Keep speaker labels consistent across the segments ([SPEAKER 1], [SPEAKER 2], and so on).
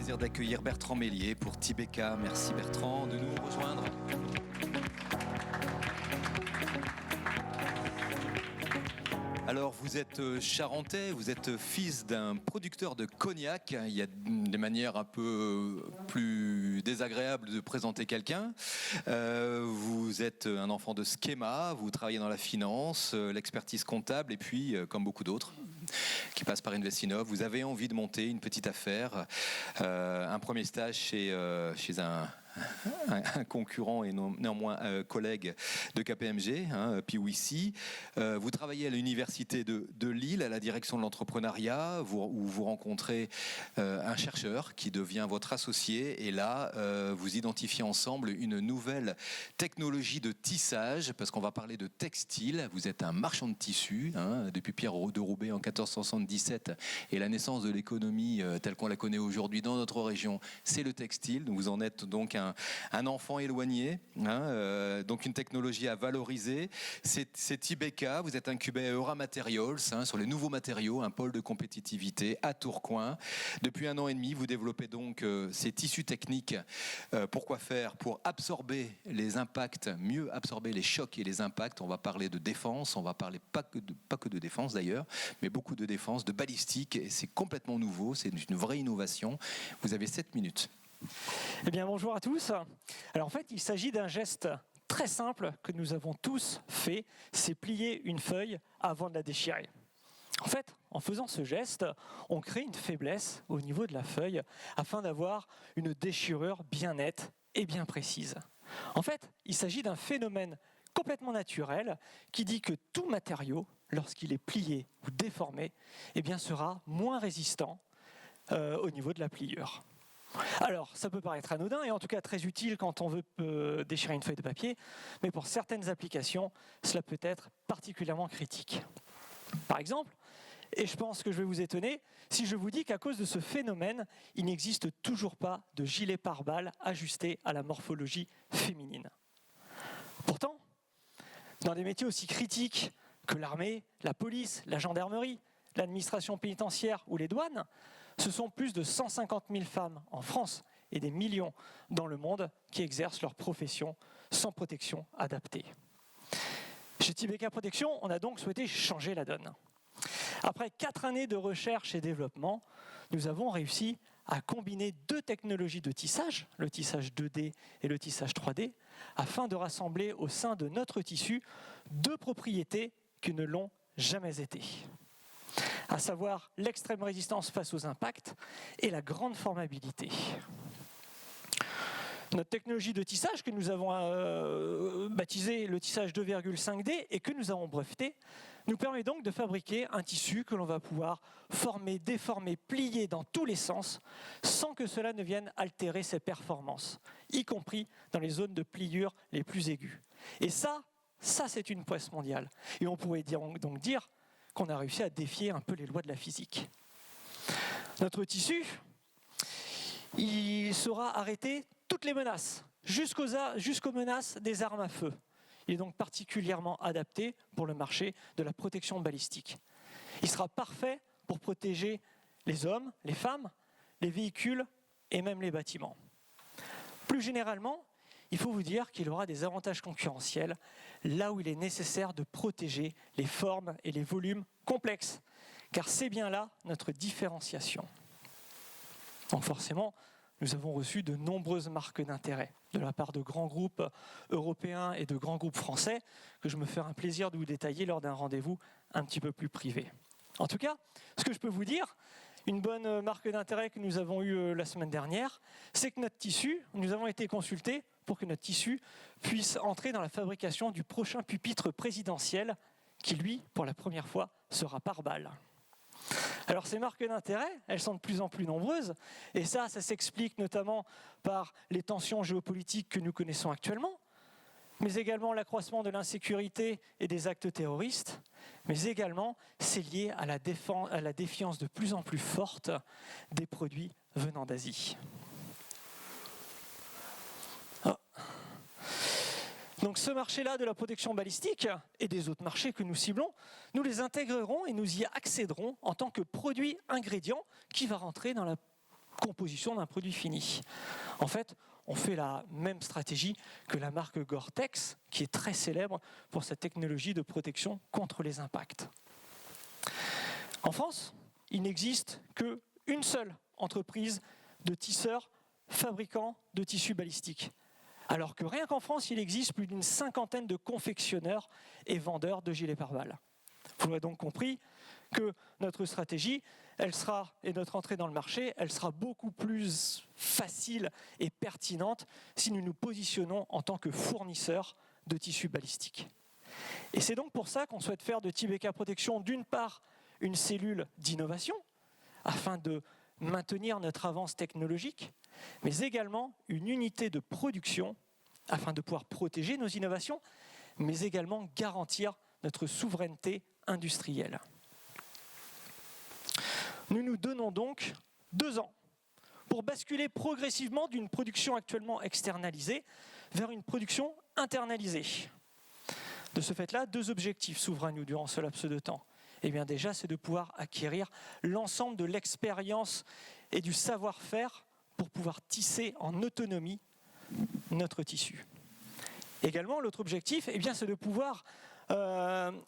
[SPEAKER 1] plaisir d'accueillir Bertrand Mélier pour Tibeka. Merci Bertrand de nous rejoindre. Alors vous êtes charentais, vous êtes fils d'un producteur de cognac. Il y a des manières un peu plus désagréables de présenter quelqu'un. Vous êtes un enfant de schéma, vous travaillez dans la finance, l'expertise comptable et puis, comme beaucoup d'autres, qui passent par Investinov, vous avez envie de monter une petite affaire, un premier stage chez un concurrent et néanmoins collègue de KPMG, PwC. Vous travaillez à l'université de Lille, à la direction de l'entrepreneuriat, où vous rencontrez un chercheur qui devient votre associé. Et là, vous identifiez ensemble une nouvelle technologie de tissage, parce qu'on va parler de textile. Vous êtes un marchand de tissus, depuis Pierre de Roubaix en 1477. Et la naissance de l'économie telle qu'on la connaît aujourd'hui dans notre région, c'est le textile. Vous en êtes donc un enfant éloigné, donc une technologie à valoriser. C'est Tibeka, vous êtes incubé à Eura Materials, sur les nouveaux matériaux, un pôle de compétitivité à Tourcoing. Depuis 1 an et demi, vous développez donc ces tissus techniques. Pourquoi faire ? Pour absorber les impacts, mieux absorber les chocs et les impacts. On va parler de défense, on va parler pas que de défense d'ailleurs, mais beaucoup de défense, de balistique, et c'est complètement nouveau, c'est une vraie innovation. Vous avez 7 minutes.
[SPEAKER 2] Eh bien, bonjour à tous. Alors en fait, il s'agit d'un geste très simple que nous avons tous fait, c'est plier une feuille avant de la déchirer. En fait, en faisant ce geste, on crée une faiblesse au niveau de la feuille afin d'avoir une déchirure bien nette et bien précise. En fait, il s'agit d'un phénomène complètement naturel qui dit que tout matériau, lorsqu'il est plié ou déformé, eh bien, sera moins résistant au niveau de la pliure. Alors, ça peut paraître anodin et en tout cas très utile quand on veut déchirer une feuille de papier, mais pour certaines applications, cela peut être particulièrement critique. Par exemple, et je pense que je vais vous étonner, si je vous dis qu'à cause de ce phénomène, il n'existe toujours pas de gilet pare-balles ajusté à la morphologie féminine. Pourtant, dans des métiers aussi critiques que l'armée, la police, la gendarmerie, l'administration pénitentiaire ou les douanes, ce sont plus de 150 000 femmes en France et des millions dans le monde qui exercent leur profession sans protection adaptée. Chez Tibeka Protection, on a donc souhaité changer la donne. Après 4 années de recherche et développement, nous avons réussi à combiner 2 technologies de tissage, le tissage 2D et le tissage 3D, afin de rassembler au sein de notre tissu 2 propriétés qui ne l'ont jamais été, à savoir l'extrême résistance face aux impacts et la grande formabilité. Notre technologie de tissage que nous avons baptisée le tissage 2,5D et que nous avons breveté, nous permet donc de fabriquer un tissu que l'on va pouvoir former, déformer, plier dans tous les sens sans que cela ne vienne altérer ses performances, y compris dans les zones de pliure les plus aiguës. Et ça c'est une prouesse mondiale. Et on pourrait donc dire qu'on a réussi à défier un peu les lois de la physique. Notre tissu, il saura arrêter toutes les menaces, jusqu'aux menaces des armes à feu. Il est donc particulièrement adapté pour le marché de la protection balistique. Il sera parfait pour protéger les hommes, les femmes, les véhicules et même les bâtiments. Plus généralement, il faut vous dire qu'il aura des avantages concurrentiels là où il est nécessaire de protéger les formes et les volumes complexes, car c'est bien là notre différenciation. Donc forcément, nous avons reçu de nombreuses marques d'intérêt de la part de grands groupes européens et de grands groupes français que je me ferai un plaisir de vous détailler lors d'un rendez-vous un petit peu plus privé. En tout cas, ce que je peux vous dire, une bonne marque d'intérêt que nous avons eue la semaine dernière, c'est que notre tissu, nous avons été consultés pour que notre tissu puisse entrer dans la fabrication du prochain pupitre présidentiel qui, lui, pour la première fois, sera pare-balles. Alors ces marques d'intérêt, elles sont de plus en plus nombreuses, et ça s'explique notamment par les tensions géopolitiques que nous connaissons actuellement, mais également l'accroissement de l'insécurité et des actes terroristes, mais également c'est lié à la défiance de plus en plus forte des produits venant d'Asie. Donc ce marché-là de la protection balistique et des autres marchés que nous ciblons, nous les intégrerons et nous y accéderons en tant que produit ingrédient qui va rentrer dans la composition d'un produit fini. En fait, on fait la même stratégie que la marque Gore-Tex, qui est très célèbre pour sa technologie de protection contre les impacts. En France, il n'existe qu'une seule entreprise de tisseurs fabricants de tissus balistiques. Alors que rien qu'en France, il existe plus d'une cinquantaine de confectionneurs et vendeurs de gilets pare-balles. Vous l'aurez donc compris que notre stratégie, et notre entrée dans le marché, elle sera beaucoup plus facile et pertinente si nous nous positionnons en tant que fournisseurs de tissus balistiques. Et c'est donc pour ça qu'on souhaite faire de Tibeka Protection, d'une part, une cellule d'innovation, afin de maintenir notre avance technologique, mais également une unité de production, afin de pouvoir protéger nos innovations, mais également garantir notre souveraineté industrielle. Nous nous donnons donc 2 ans pour basculer progressivement d'une production actuellement externalisée vers une production internalisée. De ce fait-là, 2 objectifs s'ouvrent à nous durant ce laps de temps. Eh bien déjà, c'est de pouvoir acquérir l'ensemble de l'expérience et du savoir-faire pour pouvoir tisser en autonomie notre tissu. Également, l'autre objectif, eh bien, c'est de pouvoir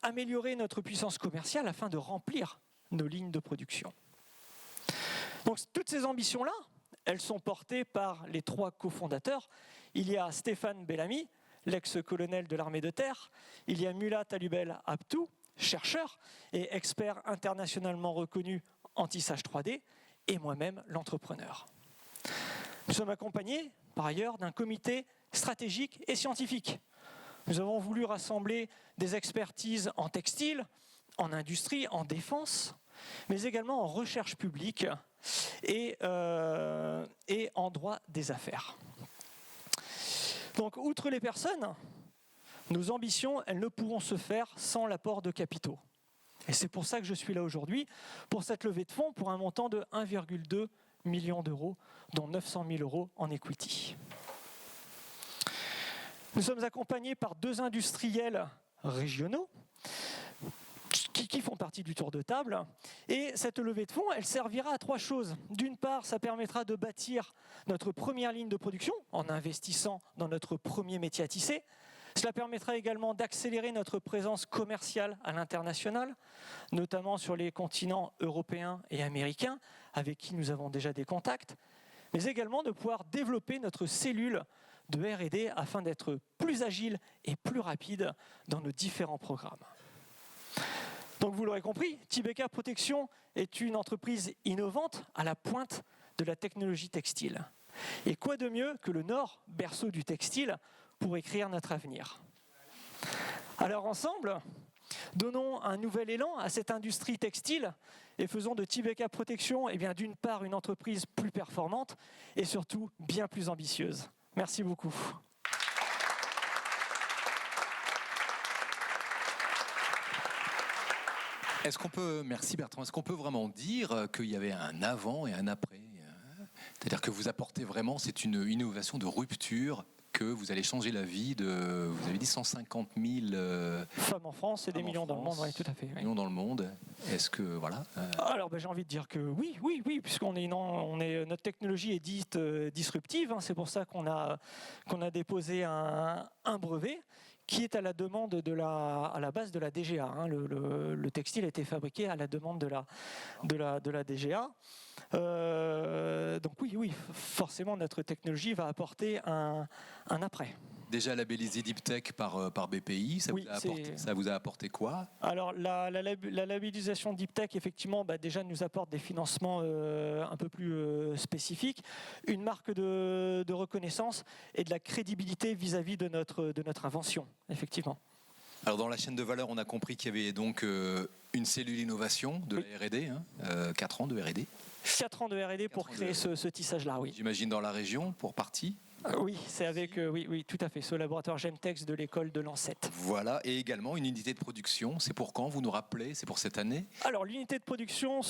[SPEAKER 2] améliorer notre puissance commerciale afin de remplir nos lignes de production. Donc toutes ces ambitions-là, elles sont portées par les 3 cofondateurs. Il y a Stéphane Bellamy, l'ex-colonel de l'armée de terre. Il y a Mulat Talubel Abtou, chercheur et expert internationalement reconnu en tissage 3D, et moi-même, l'entrepreneur. Nous sommes accompagnés, par ailleurs, d'un comité stratégique et scientifique. Nous avons voulu rassembler des expertises en textile, en industrie, en défense, mais également en recherche publique et en droit des affaires. Donc, outre les personnes, nos ambitions, elles ne pourront se faire sans l'apport de capitaux. Et c'est pour ça que je suis là aujourd'hui, pour cette levée de fonds pour un montant de 1,2 million d'euros, dont 900 000 euros en equity. Nous sommes accompagnés par 2 industriels régionaux qui font partie du tour de table. Et cette levée de fonds, elle servira à 3 choses. D'une part, ça permettra de bâtir notre première ligne de production en investissant dans notre premier métier à tisser. Cela permettra également d'accélérer notre présence commerciale à l'international, notamment sur les continents européens et américains, avec qui nous avons déjà des contacts, mais également de pouvoir développer notre cellule de R&D afin d'être plus agile et plus rapide dans nos différents programmes. Donc vous l'aurez compris, Tibeka Protection est une entreprise innovante à la pointe de la technologie textile. Et quoi de mieux que le Nord, berceau du textile, pour écrire notre avenir. Alors ensemble, donnons un nouvel élan à cette industrie textile et faisons de Tibeka Protection, eh bien, d'une part, une entreprise plus performante et surtout bien plus ambitieuse. Merci beaucoup.
[SPEAKER 1] Merci Bertrand, est-ce qu'on peut vraiment dire qu'il y avait un avant et un après? C'est-à-dire que vous apportez vraiment, c'est une innovation de rupture, que vous allez changer la vie de, vous avez dit 150 000
[SPEAKER 2] femmes en France et des millions dans le monde, oui, tout à fait. Oui.
[SPEAKER 1] Millions dans le monde. Est-ce que voilà
[SPEAKER 2] Alors j'ai envie de dire que oui, puisqu'on est, notre technologie est dite disruptive. Hein, c'est pour ça qu'on a déposé un brevet qui est à la demande à la base de la DGA. Hein. Le textile a été fabriqué à la demande de la DGA. Donc oui, forcément notre technologie va apporter un après.
[SPEAKER 1] Déjà labellisé Deep Tech par BPI, ça vous a apporté quoi? Alors
[SPEAKER 2] la labellisation Deep Tech, effectivement, déjà nous apporte des financements un peu plus spécifiques, une marque de reconnaissance et de la crédibilité vis-à-vis de notre invention, effectivement.
[SPEAKER 1] Alors dans la chaîne de valeur, on a compris qu'il y avait donc une cellule innovation de la R&D, 4 ans de R&D.
[SPEAKER 2] 4 ans de R&D pour créer ce tissage-là, oui.
[SPEAKER 1] J'imagine dans la région, pour partie.
[SPEAKER 2] Oui, c'est avec, oui, tout à fait, ce laboratoire Gemtex de l'école de Lancette.
[SPEAKER 1] Voilà, et également une unité de production. C'est pour quand, vous nous rappelez? C'est pour cette année?
[SPEAKER 2] Alors l'unité de production,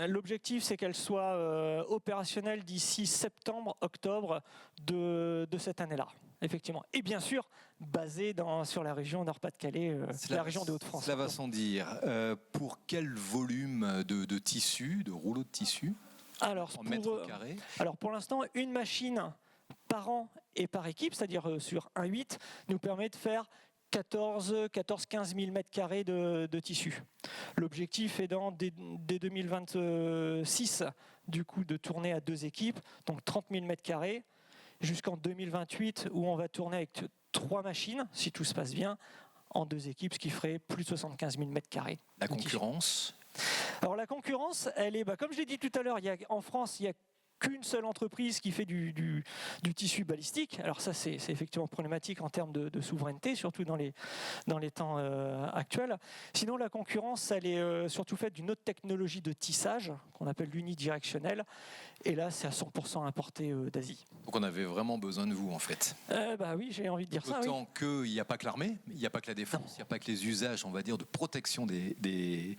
[SPEAKER 2] l'objectif c'est qu'elle soit opérationnelle d'ici septembre-octobre de cette année-là. Effectivement. Et bien sûr, basée sur la région Nord-Pas-de-Calais, la région des Hauts-de-France.
[SPEAKER 1] Cela va sans dire. Pour quel volume de tissu, de rouleaux de tissu?
[SPEAKER 2] Alors,
[SPEAKER 1] en mètres carrés?
[SPEAKER 2] Alors pour l'instant, une machine par an et par équipe, c'est-à-dire sur 1,8, nous permet de faire 14-15 000 mètres carrés de tissu. L'objectif est dès 2026, du coup, de tourner à 2 équipes, donc 30 000 mètres carrés, jusqu'en 2028, où on va tourner avec 3 machines, si tout se passe bien, en 2 équipes, ce qui ferait plus de 75 000 mètres carrés.
[SPEAKER 1] La concurrence?
[SPEAKER 2] Alors la concurrence, elle est, comme je l'ai dit tout à l'heure, en France, il y a qu'une seule entreprise qui fait du tissu balistique. Alors ça, c'est effectivement problématique en termes de souveraineté, surtout dans les temps actuels. Sinon, la concurrence, elle est surtout faite d'une autre technologie de tissage, qu'on appelle l'unidirectionnel. Et là, c'est à 100% importé d'Asie.
[SPEAKER 1] Donc on avait vraiment besoin de vous, en fait.
[SPEAKER 2] Bah oui, j'ai envie de dire ça.
[SPEAKER 1] Autant qu'il n'y a pas que l'armée, il n'y a pas que la défense, il n'y a pas que les usages, on va dire, de protection des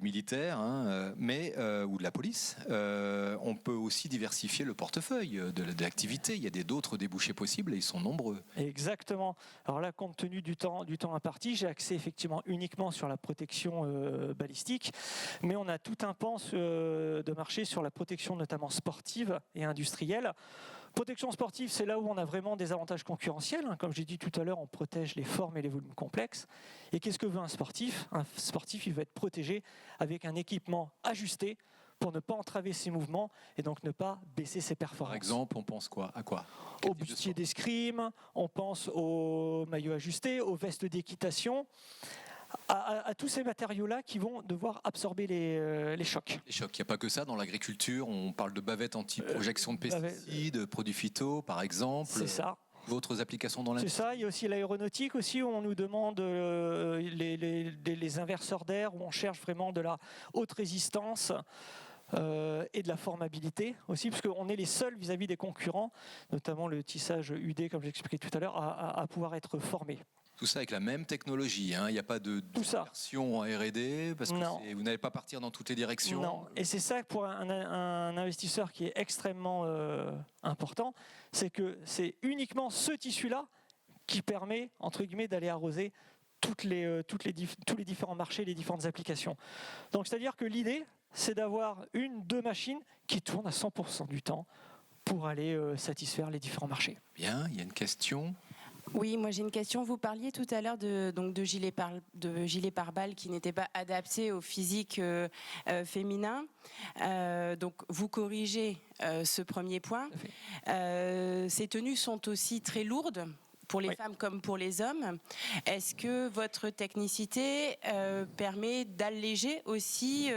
[SPEAKER 1] militaires, hein, ou de la police. On peut aussi diversifier le portefeuille de l'activité. Il y a d'autres débouchés possibles et ils sont nombreux.
[SPEAKER 2] Exactement. Alors là, compte tenu du temps imparti, j'ai axé effectivement uniquement sur la protection balistique, mais on a tout un pan de marché sur la protection notamment sportive et industrielle. Protection sportive, c'est là où on a vraiment des avantages concurrentiels. Comme j'ai dit tout à l'heure, on protège les formes et les volumes complexes. Et qu'est-ce que veut un sportif? Un sportif, il va être protégé avec un équipement ajusté pour ne pas entraver ses mouvements et donc ne pas baisser ses performances.
[SPEAKER 1] Par exemple, on pense à quoi?
[SPEAKER 2] Au bustier d'escrime, on pense aux maillots ajustés, aux vestes d'équitation, à tous ces matériaux-là qui vont devoir absorber les chocs.
[SPEAKER 1] Les chocs, il n'y a pas que ça. Dans l'agriculture, on parle de bavettes anti-projection de pesticides, produits phyto, par exemple.
[SPEAKER 2] C'est ça.
[SPEAKER 1] D'autres applications dans l'industrie?
[SPEAKER 2] C'est ça, il y a aussi l'aéronautique aussi, où on nous demande les inverseurs d'air, où on cherche vraiment de la haute résistance et de la formabilité aussi, parce qu'on est les seuls vis-à-vis des concurrents, notamment le tissage UD, comme j'expliquais tout à l'heure, à pouvoir être formé.
[SPEAKER 1] Tout ça avec la même technologie, hein. Il n'y a pas de version en R&D, parce que vous n'allez pas partir dans toutes les directions.
[SPEAKER 2] Non, et c'est ça pour un investisseur qui est extrêmement important, c'est que c'est uniquement ce tissu-là qui permet, entre guillemets, d'aller arroser tous les différents marchés, les différentes applications. Donc c'est-à-dire que l'idée, c'est d'avoir 1-2 machines qui tournent à 100% du temps pour aller satisfaire les différents marchés.
[SPEAKER 1] Bien, il y a une question.
[SPEAKER 3] Oui, moi j'ai une question. Vous parliez tout à l'heure de gilets pare-balles qui n'étaient pas adaptés au physique féminin. Donc vous corrigez ce premier point. Ces tenues sont aussi très lourdes pour les femmes comme pour les hommes. Est-ce que votre technicité permet d'alléger aussi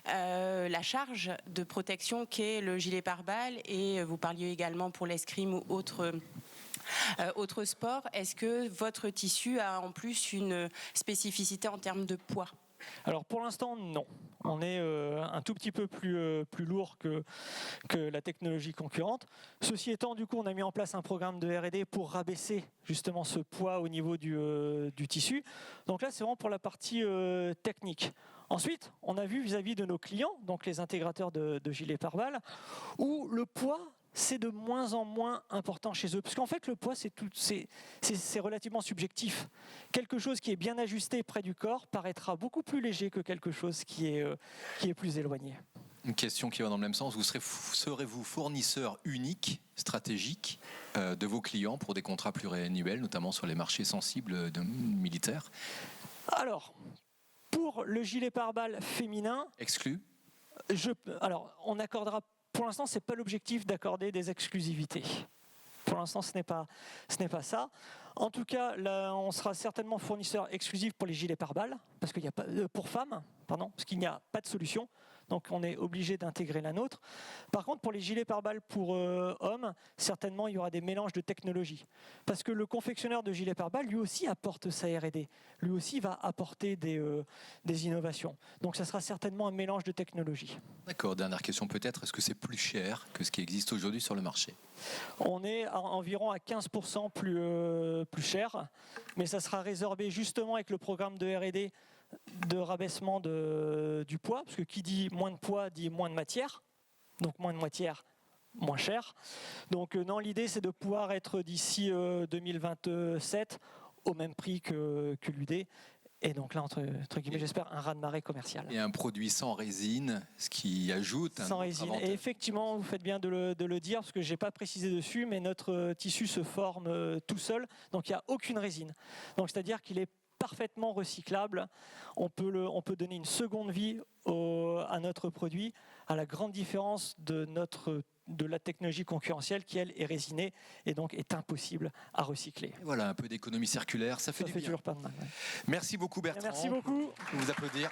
[SPEAKER 3] la charge de protection qu'est le gilet pare-balles? Et vous parliez également pour l'escrime ou autre sport. Est-ce que votre tissu a en plus une spécificité en termes de poids?
[SPEAKER 2] Alors pour l'instant, non. On est un tout petit peu plus lourd que la technologie concurrente. Ceci étant, du coup, on a mis en place un programme de R&D pour rabaisser justement ce poids au niveau du tissu. Donc là, c'est vraiment pour la partie technique. Ensuite, on a vu vis-à-vis de nos clients, donc les intégrateurs de gilets pare-balles, où le poids, c'est de moins en moins important chez eux. Parce qu'en fait, le poids, c'est relativement subjectif. Quelque chose qui est bien ajusté près du corps paraîtra beaucoup plus léger que quelque chose qui est plus éloigné.
[SPEAKER 1] Une question qui va dans le même sens. Serez-vous fournisseur unique, stratégique, de vos clients pour des contrats pluriannuels, notamment sur les marchés sensibles militaires?
[SPEAKER 2] Alors, pour le gilet pare-balles féminin...
[SPEAKER 1] Exclu?
[SPEAKER 2] Alors, on accordera... Pour l'instant, ce n'est pas l'objectif d'accorder des exclusivités. Pour l'instant, ce n'est pas ça. En tout cas, là, on sera certainement fournisseur exclusif pour les gilets pare-balles, parce qu'il n'y a pas pour femmes, parce qu'il n'y a pas de solution. Donc, on est obligé d'intégrer la nôtre. Par contre, pour les gilets pare-balles pour hommes, certainement, il y aura des mélanges de technologies. Parce que le confectionneur de gilets pare-balles, lui aussi, apporte sa R&D. Lui aussi va apporter des innovations. Donc, ça sera certainement un mélange de technologies.
[SPEAKER 1] D'accord. Dernière question peut-être. Est-ce que c'est plus cher que ce qui existe aujourd'hui sur le marché?
[SPEAKER 2] On est environ à 15% plus cher. Mais ça sera résorbé justement avec le programme de R&D de rabaissement du poids, parce que qui dit moins de poids dit moins de matière, donc moins de matière, moins cher. Donc non, l'idée c'est de pouvoir être d'ici 2027 au même prix que l'UD Et donc là, entre guillemets, j'espère, un raz-de-marée commercial.
[SPEAKER 1] Et un produit sans résine, ce qui ajoute un
[SPEAKER 2] sans
[SPEAKER 1] autre
[SPEAKER 2] résine.
[SPEAKER 1] avantage.
[SPEAKER 2] Et effectivement, vous faites bien de le dire, parce que je n'ai pas précisé dessus, mais notre tissu se forme tout seul, donc il n'y a aucune résine. Donc c'est-à-dire qu'il est parfaitement recyclable. On peut donner une seconde vie à notre produit, à la grande différence de la technologie concurrentielle qui, elle, est résinée et donc est impossible à recycler.
[SPEAKER 1] Et voilà, un peu d'économie circulaire, ça fait
[SPEAKER 2] Ça
[SPEAKER 1] du
[SPEAKER 2] fait
[SPEAKER 1] bien.
[SPEAKER 2] toujours pas de mal. Ouais.
[SPEAKER 1] Merci beaucoup Bertrand.
[SPEAKER 2] Merci beaucoup.
[SPEAKER 1] Je peux vous applaudir.